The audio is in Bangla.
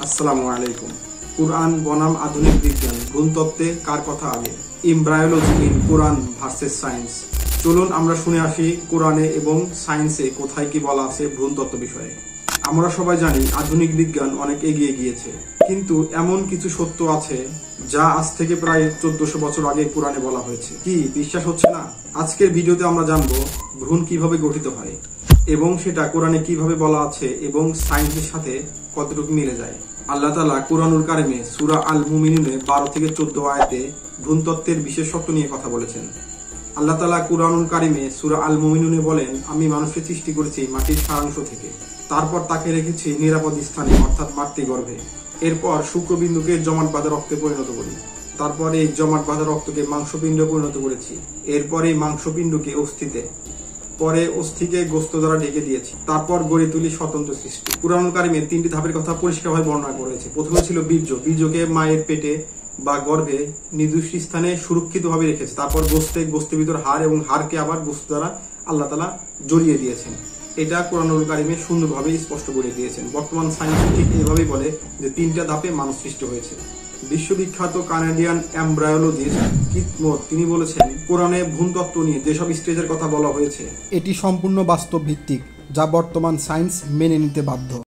আসসালামু আলাইকুম। কুরআন বনাম আধুনিক বিজ্ঞান, ভ্রূণতত্ত্বে কার কথা আগে? Embryology in Quran versus science. চলুন আমরা শুনে আসি কোরআনে এবং সায়েন্সে কোথায় কি বলা আছে ভ্রূণতত্ত্ব বিষয়ে। আমরা সবাই জানি আধুনিক বিজ্ঞান অনেক এগিয়ে গিয়েছে, কিন্তু এমন কিছু সত্য আছে যা আজ থেকে প্রায় 1400 বছর আগে কোরআনে বলা হয়েছে। কি বিশ্বাস হচ্ছে না? আজকের ভিডিওতে আমরা জানবো ভ্রূণ কিভাবে গঠিত হয় এবং সেটা কোরআনে কিভাবে বলা আছে এবং সায়েন্সের সাথে কতটুকু মিলে যায়। আল্লাহ তাআলা কুরআনুল কারিমে সূরা আল মুমিনুনে 12 থেকে 14 আয়াতে ভ্রূণতত্ত্বের বিশেষত্ব নিয়ে কথা বলেছেন। আল্লাহ তাআলা কুরআনুল কারিমে সূরা আল মুমিনুনে বলেন, আমি মানুষকে সৃষ্টি করেছি মাটির সারাংশ থেকে, তারপর তাকে রেখেছি নিরাপদ স্থানে অর্থাৎ মাতৃগর্ভে। এরপর শুক্রবিন্দুকে জমাট বাঁধা রক্তে পরিণত করি, তারপর এই জমাট বাঁধা রক্তকে মাংসপিণ্ডে পরিণত করেছি, এরপর এই মাংসপিণ্ডকে অস্থিতে, পরে অস্থিকে গোস্ত দ্বারা ঢেকে দিয়েছি, তারপর গড়ে তুলি স্বতন্ত্র সৃষ্টি। কুরআনুল কারিমে 3টি ধাপের কথা পরিষ্কারভাবে বর্ণনা করা হয়েছে। প্রথমে ছিল বীর্য। বীর্যকে মায়ের পেটে বা গর্ভে নির্দিষ্ট স্থানে সুরক্ষিতভাবে রেখেছে। তারপর গোস্তের ভিতর হাড়, এবং হাড়কে আবার গোস্ত দ্বারা আল্লাহ তাআলা জড়িয়ে দিয়েছেন। এটা কুরআনুল কারিমে সুন্দরভাবে স্পষ্ট করে দিয়েছেন। বর্তমান সায়েন্স ঠিক এইভাবেই বলে যে 3টা ধাপে মানুষ সৃষ্টি হয়েছে। বিশ্ববিখ্যাত কানাডিয়ান এমব্রায়োলজিস্ট কিথ মোর তিনি বলেছেন, কোরআনে ভ্রূণতত্ত্ব নিয়ে যেসব স্টেজের কথা বলা হয়েছে এটি সম্পূর্ণ বাস্তব ভিত্তিক, যা বর্তমান সায়েন্স মেনে নিতে বাধ্য।